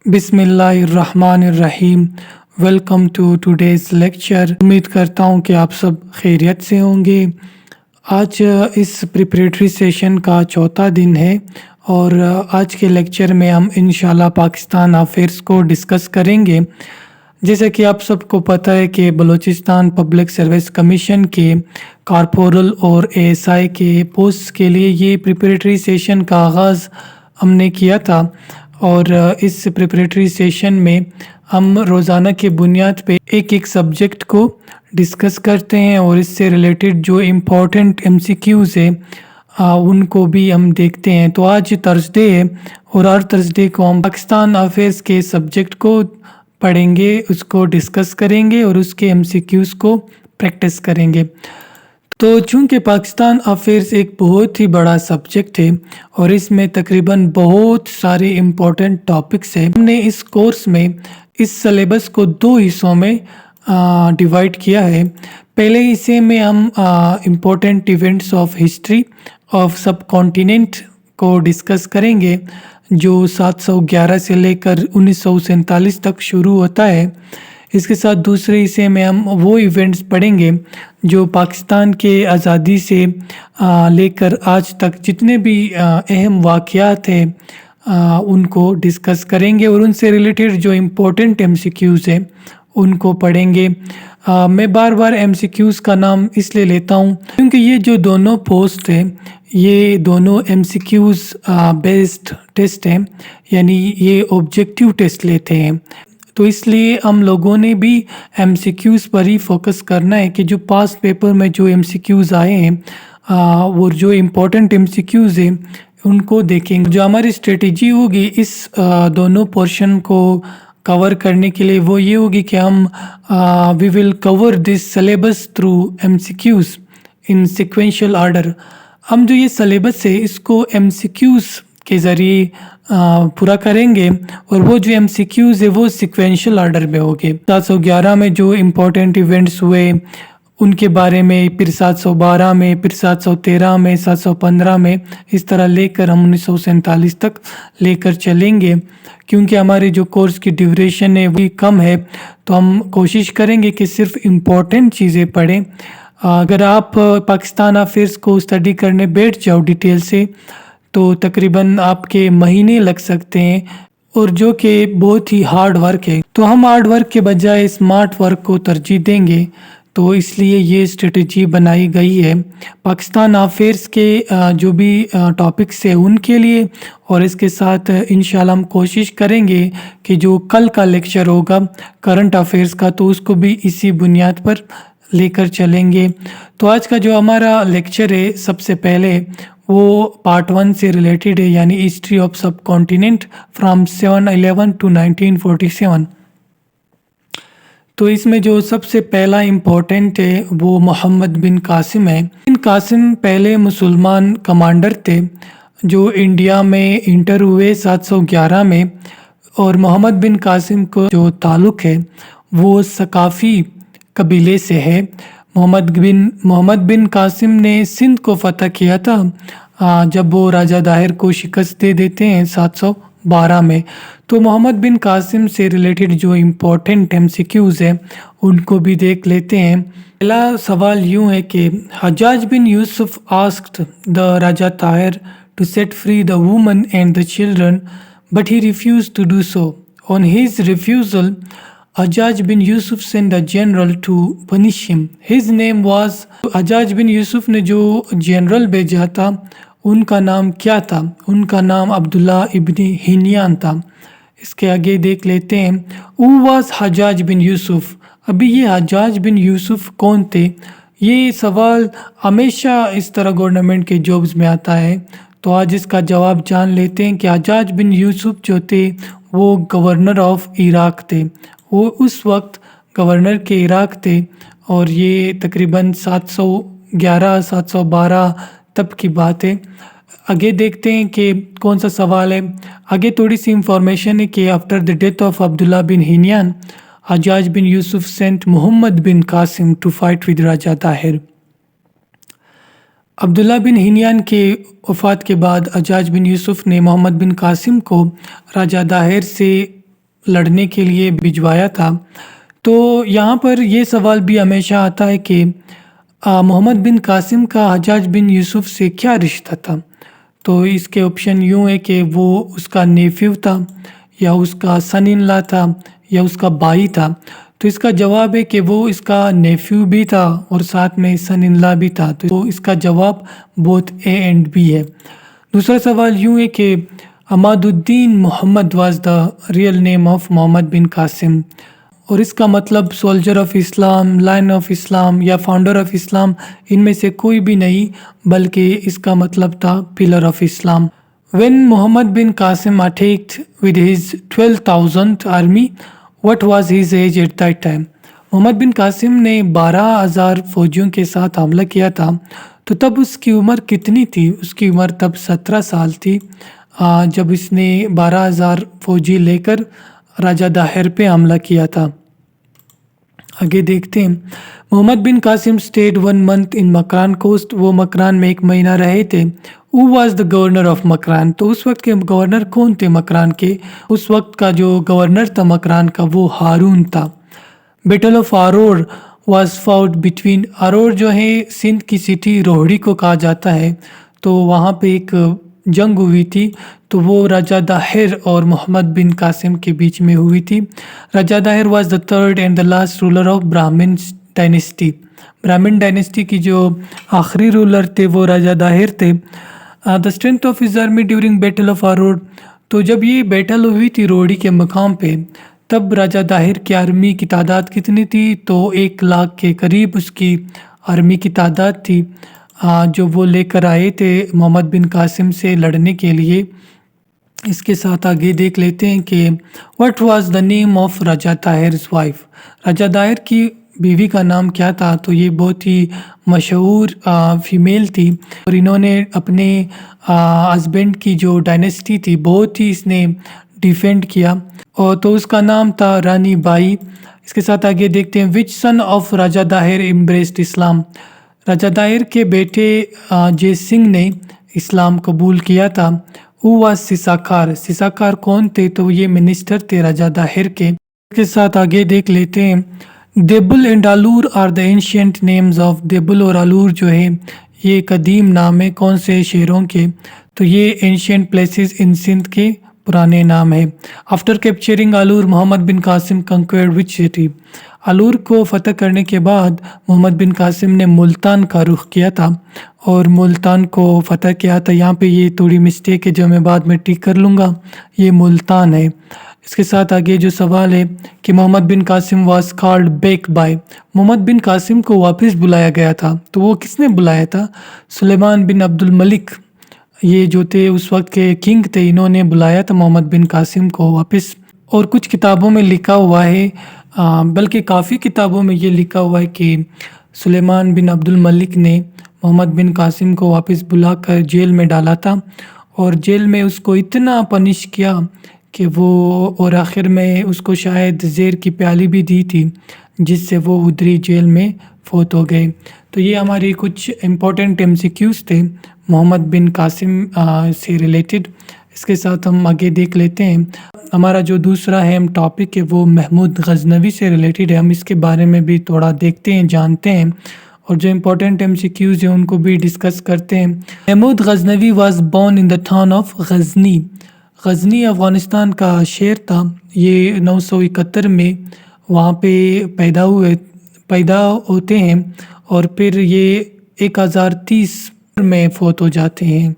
बिस्मिल्लाहिर्रहमानिर्रहीम। Welcome to today's lecture. उम्मीद करता हूँ कि आप सब खैरियत से होंगे। आज इस प्रिपरेटरी सेशन का चौथा दिन है और आज के लेक्चर में हम इंशाल्लाह पाकिस्तान अफेयर्स को डिस्कस करेंगे। जैसे कि आप सबको पता है कि बलूचिस्तान पब्लिक सर्विस कमीशन के कॉर्पोरल और एएसआई के पोस्ट के लिए ये प्रिपरेटरी सेशन का आगाज़ हमने किया था और इस प्रिपरेटरी सेशन में हम रोज़ाना की बुनियाद पे एक एक सब्जेक्ट को डिस्कस करते हैं और इससे रिलेटेड जो इम्पोर्टेंट एमसीक्यूज़ है उनको भी हम देखते हैं। तो आज थर्सडे है और हर थर्सडे को हम पाकिस्तान अफेयर्स के सब्जेक्ट को पढ़ेंगे, उसको डिस्कस करेंगे और उसके एमसीक्यूज़ को प्रैक्टिस करेंगे। तो चूँकि पाकिस्तान अफेयर्स एक बहुत ही बड़ा सब्जेक्ट है और इसमें तकरीबन बहुत सारे इम्पोर्टेंट टॉपिक्स हैं, हमने इस कोर्स में इस सिलेबस को दो हिस्सों में डिवाइड किया है। पहले हिस्से में हम important events of history of सब कॉन्टिनेंट को डिस्कस करेंगे जो 711 से लेकर 1947 तक शुरू होता है। इसके साथ दूसरे हिस्से में हम वो इवेंट्स पढ़ेंगे जो पाकिस्तान के आज़ादी से लेकर आज तक जितने भी अहम वाक़यात हैं उनको डिस्कस करेंगे और उनसे रिलेटेड जो इम्पोर्टेंट एमसीक्यूज़ हैं उनको पढ़ेंगे। मैं बार बार एमसीक्यूज़ का नाम इसलिए लेता हूँ क्योंकि ये जो दोनों पोस्ट हैं ये दोनों एमसीक्यूज़ बेस्ड टेस्ट हैं, यानी ये ऑब्जेक्टिव टेस्ट लेते हैं। तो इसलिए हम लोगों ने भी एमसीक्यूज़ पर ही फोकस करना है कि जो पास्ट पेपर में जो एमसीक्यूज़ आए हैं वो जो इम्पोर्टेंट एमसीक्यूज़ हैं उनको देखेंगे। जो हमारी स्ट्रेटजी होगी इस दोनों पोर्शन को कवर करने के लिए वो ये होगी कि हम we will cover this syllabus through MCQs in sequential order. हम जो ये सिलेबस है इसको एमसीक्यूज़ के ज़रिए पूरा करेंगे और वो जो एमसीक्यूज़ है वो सिक्वेंशियल ऑर्डर में होंगे। 711 में जो इम्पोर्टेंट इवेंट्स हुए उनके बारे में, फिर 712 में, फिर 713 में, 715 में, इस तरह लेकर हम 1947 तक लेकर चलेंगे। क्योंकि हमारे जो कोर्स की ड्यूरेशन है वो कम है तो हम कोशिश करेंगे कि सिर्फ इम्पोर्टेंट चीज़ें पढ़ें। अगर आप पाकिस्तान अफेयर्स को स्टडी करने बैठ जाओ डिटेल से तो तकरीबन आपके महीने लग सकते हैं और जो कि बहुत ही हार्ड वर्क है। तो हम हार्ड वर्क के बजाय स्मार्ट वर्क को तरजीह देंगे, तो इसलिए ये स्ट्रेटजी बनाई गई है पाकिस्तान अफेयर्स के जो भी टॉपिक्स है उनके लिए। और इसके साथ इंशाल्लाह हम कोशिश करेंगे कि जो कल का लेक्चर होगा करंट अफेयर्स का तो उसको भी इसी बुनियाद पर लेकर चलेंगे। तो आज का जो हमारा लेक्चर है सबसे पहले वो पार्ट 1 से रिलेटेड है, यानी हिस्ट्री ऑफ सब कॉन्टिनेंट फ्रॉम 711 टू 1947। तो इसमें जो सबसे पहला इम्पोर्टेंट है वो मोहम्मद बिन कासिम है। बिन कासिम पहले मुसलमान कमांडर थे जो इंडिया में इंटर हुए 711 में। और मोहम्मद बिन कासिम को जो ताल्लुक़ है वो सकाफ़ी कबीले से है। मोहम्मद बिन कासिम ने सिंध को फ़तह किया था जब वो राजा दाहिर को शिकस्त दे देते हैं 712 में। तो मोहम्मद बिन कासिम से रिलेटेड जो इम्पोर्टेंट एमसीक्यूज़ हैं उनको भी देख लेते हैं। पहला सवाल यूँ है कि Hajjaj bin Yusuf asked the Raja Tahir to set free the woman and the children but he refuse to do so. On his refusal Hajjaj bin Yusuf sent a general to punish him. His name was Hajjaj bin Yusuf ने जो general भेजा था उनका नाम क्या था? उनका नाम अब्दुल्ला इब्न हिनियान था। इसके आगे देख लेते हैं Who was Hajjaj bin Yusuf. अभी ये हज्जाज बिन यूसुफ कौन थे? ये सवाल हमेशा इस तरह गवर्नमेंट के जॉब्स में आता है, तो आज इसका जवाब जान लेते हैं कि हज्जाज बिन यूसुफ जो थे वो गवर्नर ऑफ इराक थे। वो उस वक्त गवर्नर के इराक थे और ये तकरीबन 711 712 तब की बात है। आगे देखते हैं कि कौन सा सवाल है। आगे थोड़ी सी इंफॉर्मेशन है कि after the death of Abdullah bin Hiniyan Hajjaj bin Yusuf sent Muhammad bin Qasim to fight with Raja Tahir. Abdullah bin Hiniyan के वफ़ात के बाद हज्जाज बिन यूसुफ ने मोहम्मद बिन कासिम को राजा दाहिर से لڑنے کے لیے بھجوایا تھا۔ تو یہاں پر یہ سوال بھی ہمیشہ آتا ہے کہ محمد بن قاسم کا حجاج بن یوسف سے کیا رشتہ تھا؟ تو اس کے آپشن یوں ہے کہ وہ اس کا نیفیو تھا، یا اس کا سن ان لا تھا، یا اس کا بھائی تھا۔ تو اس کا جواب ہے کہ وہ اس کا نیفیو بھی تھا اور ساتھ میں سن ان لا بھی تھا۔ تو اس کا جواب بوتھ اے اینڈ بی ہے۔ دوسرا سوال یوں ہے کہ Imad uddin Muhammad was the real name of Muhammad bin Qasim, اور اس کا مطلب soldier of Islam, line of Islam یا فاؤنڈر آف اسلام ان میں سے کوئی بھی نہیں، بلکہ اس کا مطلب تھا pillar of Islam. When Muhammad bin Qasim attacked with his 12,000 army, what was his age at that time? Muhammad bin Qasim نے 12,000 فوجیوں کے ساتھ حملہ کیا تھا، تو تب اس کی عمر کتنی تھی؟ اس کی عمر تب 17 سال تھی جب اس نے 12,000 فوجی لے کر راجہ داہر پہ حملہ کیا تھا۔ آگے دیکھتے ہیں۔ Muhammad bin Qasim stayed 1 month in Makran coast, وہ مکران میں 1 مہینہ رہے تھے۔ Who was the governor of Makran? تو اس وقت کے گورنر کون تھے مکران کے؟ اس وقت کا جو گورنر تھا مکران کا وہ ہارون تھا۔ بیٹل آف آرور واز فاؤٹ بٹوین، آرور جو ہے سندھ کی سٹی روہڑی کو کہا جاتا ہے، تو وہاں پہ ایک جنگ ہوئی تھی، تو وہ راجہ داہر اور محمد بن قاسم کے بیچ میں ہوئی تھی۔ Raja Dahir was the 3rd and the last ruler of Brahman dynasty, Brahman dynasty کی جو آخری رولر تھے وہ راجہ داہر تھے۔ The strength of his army during battle of Aror, تو جب یہ بیٹل ہوئی تھی روہڑی کے مقام پہ، تب راجہ داہر کی آرمی کی تعداد کتنی تھی؟ تو 1 لاکھ کے قریب اس کی آرمی کی تعداد تھی جو وہ لے کر آئے تھے محمد بن قاسم سے لڑنے کے لیے۔ اس کے ساتھ آگے دیکھ لیتے ہیں کہ what was the name of Raja Dahir's wife, Raja Dahir کی بیوی کا نام کیا تھا؟ تو یہ بہت ہی مشہور فیمیل تھی، اور انہوں نے اپنے ہسبینڈ کی جو ڈائنیسٹی تھی بہت ہی اس نے ڈیفینڈ کیا، اور تو اس کا نام تھا رانی بائی۔ اس کے ساتھ آگے دیکھتے ہیں وچ سن آف راجہ داہر امبریسڈ اسلام، راجہ داہر کے بیٹے جے سنگھ نے اسلام قبول کیا تھا۔ Who was سساکار، سساکار کون تھے؟ تو یہ منسٹر تھے راجہ داہر کے۔ اس کے ساتھ آگے دیکھ لیتے ہیں Debal and Alor are the ancient names of, Debal اور آلور جو ہے یہ قدیم نام ہے کون سے شہروں کے؟ تو یہ اینشینٹ پلیسز ان سندھ کے پرانے نام ہے۔ آفٹر کیپچرنگ آلور محمد بن قاسم کنکوئرڈ وچ سٹی، آلور کو فتح کرنے کے بعد محمد بن قاسم نے ملتان کا رخ کیا تھا اور ملتان کو فتح کیا تھا۔ یہاں پہ یہ تھوڑی مسٹیک ہے جو میں بعد میں ٹھیک کر لوں گا، یہ ملتان ہے۔ اس کے ساتھ آگے جو سوال ہے کہ Muhammad bin Qasim was called back by, Muhammad bin Qasim کو واپس بلایا گیا تھا، تو وہ کس نے بلایا تھا؟ سلیمان بن عبد الملک، یہ جو تھے اس وقت کے کنگ تھے، انہوں نے بلایا تھا محمد بن قاسم کو واپس۔ اور کچھ کتابوں میں لکھا ہوا ہے، بلکہ کافی کتابوں میں یہ لکھا ہوا ہے کہ سلیمان بن عبد الملک نے محمد بن قاسم کو واپس بلا کر جیل میں ڈالا تھا، اور جیل میں اس کو اتنا پنش کیا کہ وہ، اور آخر میں اس کو شاید زہر کی پیالی بھی دی تھی جس سے وہ ادھری جیل میں فوت ہو گئے۔ تو یہ ہماری کچھ امپورٹنٹ MCQs تھے محمد بن قاسم سے ریلیٹڈ۔ اس کے ساتھ ہم آگے دیکھ لیتے ہیں ہمارا جو دوسرا اہم ٹاپک ہے وہ محمود غزنوی سے ریلیٹڈ ہے۔ ہم اس کے بارے میں بھی تھوڑا دیکھتے ہیں، جانتے ہیں، اور جو امپورٹنٹ MCQs ہیں ان کو بھی ڈسکس کرتے ہیں۔ Mahmud Ghaznavi was born in the town of Ghazni, Ghazni Afghanistan کا شہر تھا، یہ 971 میں وہاں پہ پیدا ہوتے ہیں، اور پھر یہ 1030 میں فوت ہو جاتے ہیں۔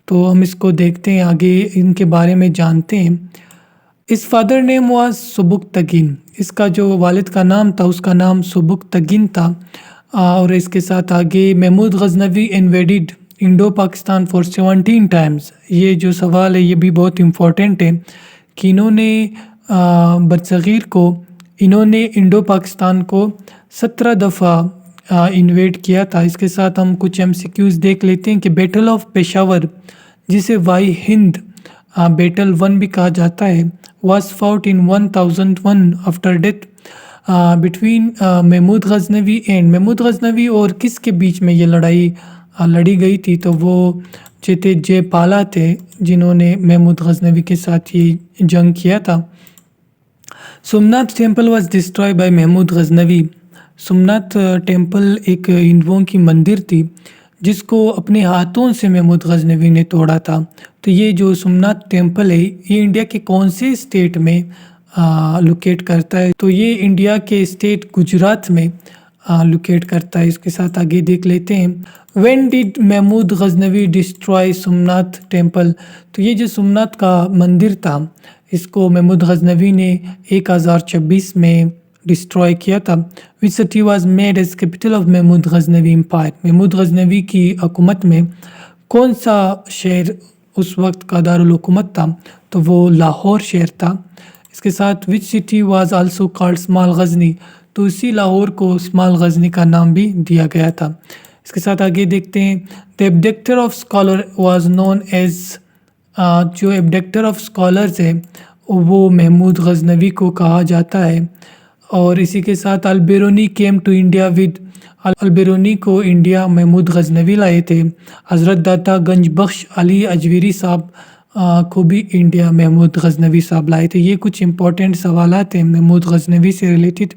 تو ہم اس کو دیکھتے ہیں، آگے ان کے بارے میں جانتے ہیں۔ اس فادر نیم واز سبکتگین، اس کا جو والد کا نام تھا اس کا نام سبکتگین تھا۔ اور اس کے ساتھ آگے Mahmud Ghaznavi invaded Indo Pakistan for 17 times, یہ جو سوال ہے یہ بھی بہت امپورٹنٹ ہے کہ انہوں نے برصغیر کو، انہوں نے انڈو پاکستان کو 17 دفعہ انویڈ کیا تھا۔ اس کے ساتھ ہم کچھ MCQs دیکھ لیتے ہیں کہ بیٹل آف پشاور، جسے وائی ہند بیٹل 1 بھی کہا جاتا ہے، was fought in 1001 after death between Mahmud Ghaznavi and, Mahmud Ghaznavi اور کس کے بیچ میں یہ لڑائی لڑی گئی تھی؟ تو وہ جو تھے جے پالا تھے جنہوں نے محمود غزنوی کے ساتھ یہ جنگ کیا تھا۔ Somnath temple was destroy by Mahmud Ghaznavi. Somnath temple एक हिंदुओं की मंदिर थी जिसको अपने हाथों से महमूद गजनवी ने तोड़ा था। तो ये जो सोमनाथ टेम्पल है ये इंडिया के कौन से स्टेट में लोकेट करता है? तो ये इंडिया के स्टेट गुजरात में लोकेट करता है। इसके साथ आगे देख लेते हैं, when did Mahmud Ghaznavi destroy Somnath temple? तो ये जो सोमनाथ का मंदिर था इसको महमूद गजनवी ने 1026 में डिस्ट्रॉय किया था। Which city was made as capital of Mahmud Ghaznavi empire? Mahmud Ghaznavi की हुकूमत में कौन सा शहर उस वक्त का दारुल हुकूमत था? तो वो लाहौर शहर था। इसके साथ which city was also called small Ghazni? तो इसी लाहौर को स्मॉल गजनी का नाम भी दिया गया था। इसके साथ आगे देखते हैं, the abductor of scholar was known as. जो एब्डक्टर ऑफ स्कॉलर्स है वो महमूद गजनवी को कहा जाता है। और इसी के साथ Al-Biruni came to India with. Al-Biruni को इंडिया महमूद गजनवी लाए थे। हज़रत दाता गंज बख्श अली अजवीरी साहब को भी इंडिया महमूद गजनवी साहब लाए थे। ये कुछ इंपॉर्टेंट सवालात हैं महमूद गजनवी से रिलेटेड।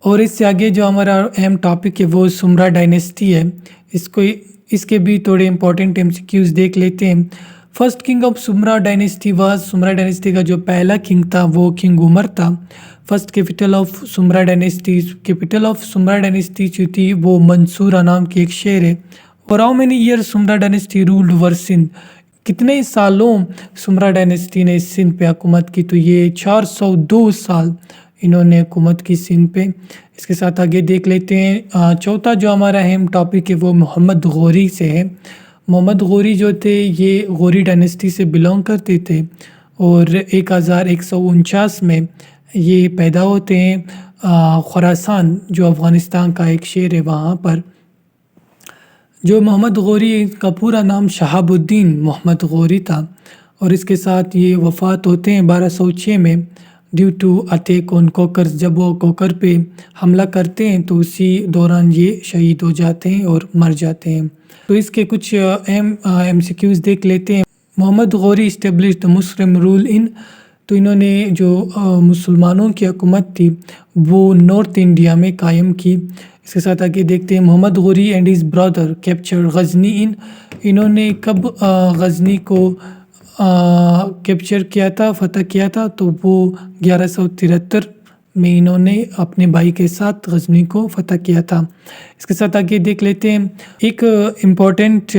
और इससे आगे जो हमारा अहम टॉपिक है वो सुमरा डायनेस्टी है। इसके भी थोड़े इंपॉर्टेंट एमसीक्यूज देख लेते हैं। First king of Soomra dynasty was. Soomra dynasty का जो पहला किंग था वो किंग उमर था। First capital of Soomra dynasty, capital of Soomra dynasty जो थी वो मंसूरा नाम की एक शहर है। For how many year Soomra dynasty ruled over Sindh? कितने सालों सुमरा डायनेस्टी ने सिंध पे हुकूमत की? तो ये 402 साल इन्होंने हुकूमत की सिंध पे। इसके साथ आगे देख लेते हैं, चौथा जो हमारा अहम टॉपिक है वो मोहम्मद गौरी से है। मोहम्मद गौरी जो थे ये गौरी डायनेस्टी से बिलोंग करते थे और 1149 में ये पैदा होते हैं खुरासान जो अफ़गानिस्तान का एक शहर है वहाँ पर। जो मोहम्मद गौरी का पूरा नाम शहाबुद्दीन मोहम्मद गौरी था और इसके साथ ये वफ़ात होते हैं 1206 में ड्यू टू अटैक ऑन कोकर्स। जब वो कोकर पे हमला करते हैं तो उसी दौरान ये शहीद हो जाते हैं और मर जाते हैं। तो इसके कुछ अहम एमसीक्यूज़ देख लेते हैं। Mohammad Ghori establish the Muslim rule in. तो इन्होंने जो मुसलमानों की हुकूमत थी वो नॉर्थ इंडिया में कायम की। इसके साथ आगे देखते हैं, Mohammad Ghori and his brother capture Ghazni in. इन्होंने कब गजनी को कैप्चर किया था, फ़तह किया था? तो वो 1173 में इन्होंने अपने भाई के साथ गजनी को फ़तह किया था। इसके साथ आगे देख लेते हैं, एक इम्पॉर्टेंट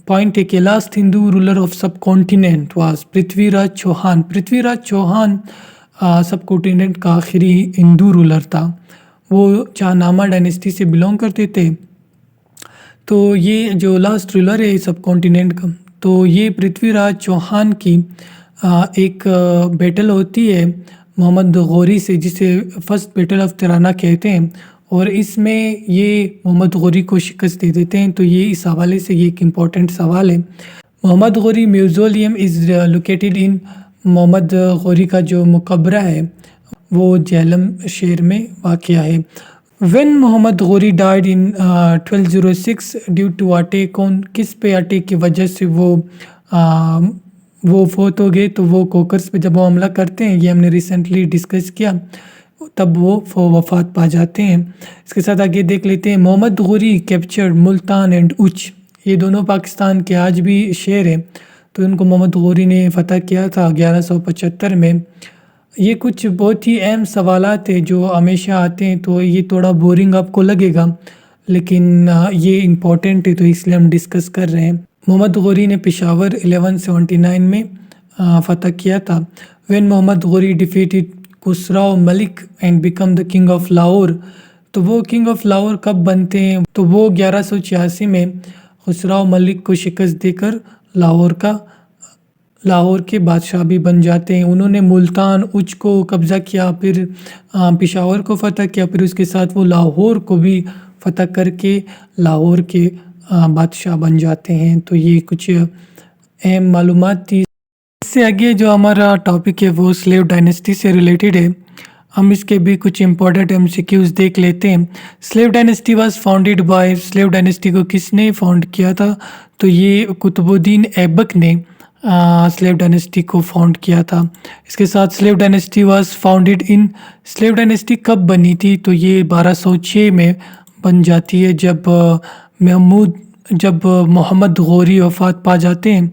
पॉइंट है कि लास्ट हिंदू रूलर ऑफ सब कॉन्टिनेंट वाज पृथ्वीराज चौहान। पृथ्वीराज चौहान सब कॉन्टिनेंट का आखिरी हिंदू रूलर था। वो चाहनामा डायनेस्टी से बिलोंग करते थे। तो ये जो लास्ट रूलर है सब कॉन्टिनेंट का, तो ये पृथ्वीराज चौहान की एक बैटल होती है मोहम्मद गौरी से जिसे फर्स्ट बैटल ऑफ तिराना कहते हैं और इसमें ये मोहम्मद गौरी को शिकस्त दे देते हैं। तो ये इस हवाले से ये एक इम्पॉर्टेंट सवाल है। Mohammad Ghori mausoleum is located in. Mohammad Ghori का जो मकबरा है वो झेलम शहर में वाक़या है। When Mohammad Ghori died in 1206 due to attack on. किस पे अटैक की वजह से वो फोत हो गए? तो वो कोकर्स पे जब वो हमला करते हैं, ये हमने रिसेंटली डिस्कस किया, तब वो वफ़ात पा जाते हैं। इसके साथ आगे देख लेते हैं, मोहम्मद गौरी कैप्चर्ड मुल्तान एंड उच। ये दोनों पाकिस्तान के आज भी शहर हैं। तो इनको मोहम्मद गौरी ने फ़तह किया था 1175 में। ये कुछ बहुत ही अहम सवालात हैं जो हमेशा आते हैं, तो ये थोड़ा बोरिंग आपको लगेगा लेकिन ये इम्पॉर्टेंट है तो इसलिए हम डिस्कस कर रहे हैं। मोहम्मद गौरी ने पेशावर 1179 में फ़तह किया था। When Mohammad Ghori defeated Khusrau Malik and become the king of Lahore. तो वो किंग ऑफ लाहौर कब बनते हैं? तो वो 1186 में खुसराव मलिक को शिकस्त देकर लाहौर के बादशाह भी बन जाते हैं। उन्होंने मुल्तान उच को कब्ज़ा किया, फिर पेशावर को फ़तह किया, फिर उसके साथ वो लाहौर को भी फ़तह करके लाहौर के बादशाह बन जाते हैं। तो ये कुछ अहम मालूमात थी। इससे आगे जो हमारा टॉपिक है वो स्लेव डायनेस्टी से रिलेटेड है। हम इसके भी कुछ इंपॉर्टेंट एमसीक्यूज़ देख लेते हैं। Slave dynasty was founded by. Slave dynasty को किसने फाउंड किया था? तो ये कुतुबुद्दीन ऐबक ने स्लेव डायनेस्टी को फाउंड किया था। इसके साथ slave dynasty was founded in slave dynasty कब बनी थी, तो ये 1206 में बन जाती है जब मोहम्मद गौरी वफ़ात पा जाते हैं,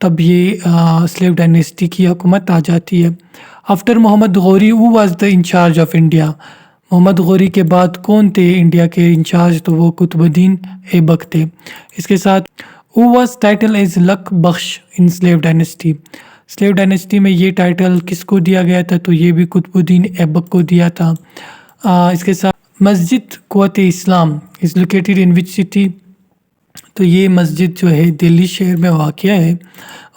तब ये स्लेव डायनेस्टी की हुकूमत आ जाती है। After Mohammad Ghori who was the incharge of India, Mohammad Ghori के बाद कौन थे इंडिया के इंचार्ज, तो वो कुतुबुद्दीन ऐबक थे। इसके साथ who was title as Lakh Bakhsh in slave dynasty, slave dynasty में ये टाइटल किसको दिया गया था, तो ये भी कुतुबुद्दीन ऐबक को दिया था। इसके साथ Masjid Quwwat Islam is located in which city, तो ये मस्जिद जो है दिल्ली शहर में वाक़या है।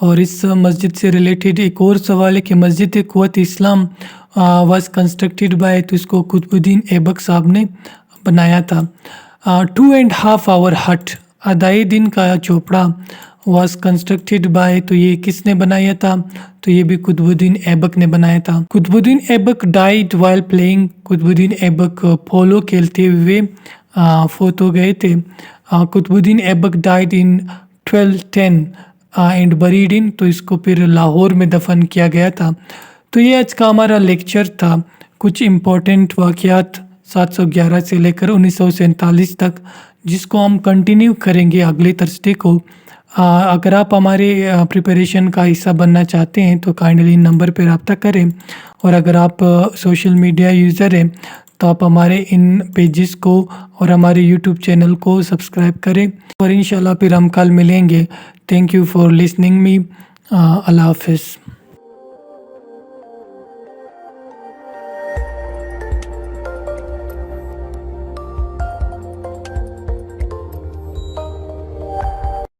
और इस मस्जिद से रिलेटेड एक और सवाल है कि मस्जिद कुव्वत इस्लाम वाज कंस्ट्रक्टेड बाय, तो इसको कुतुबुद्दीन ऐबक साहब ने बनाया था। 2.5 आवर हट, आधाई दिन का चोपड़ा वाज कंस्ट्रक्टेड बाय, तो ये किसने बनाया था, तो ये भी कुतुबुद्दीन ऐबक ने बनाया था। Qutbuddin Aibak died while playing, Qutbuddin Aibak polo खेलते हुए फौत हो गए थे। Qutbuddin Aibak died in 1210 and buried in, तो इसको फिर लाहौर में दफन किया गया था। तो ये आज का हमारा लेक्चर था, कुछ इम्पोर्टेंट वाक़यात 711 से लेकर 1947 तक, जिसको हम कंटिन्यू करेंगे अगले थर्सडे को। अगर आप हमारे प्रिपरेशन का हिस्सा बनना चाहते हैं तो काइंडली नंबर पर रब्ता करें, और अगर आप सोशल मीडिया यूज़र हैं तो आप हमारे इन पेजेस को और हमारे यूट्यूब चैनल को सब्सक्राइब करें, और इंशाल्लाह फिर हम कल मिलेंगे। Thank you for listening me. अल्लाह हाफ़िज़।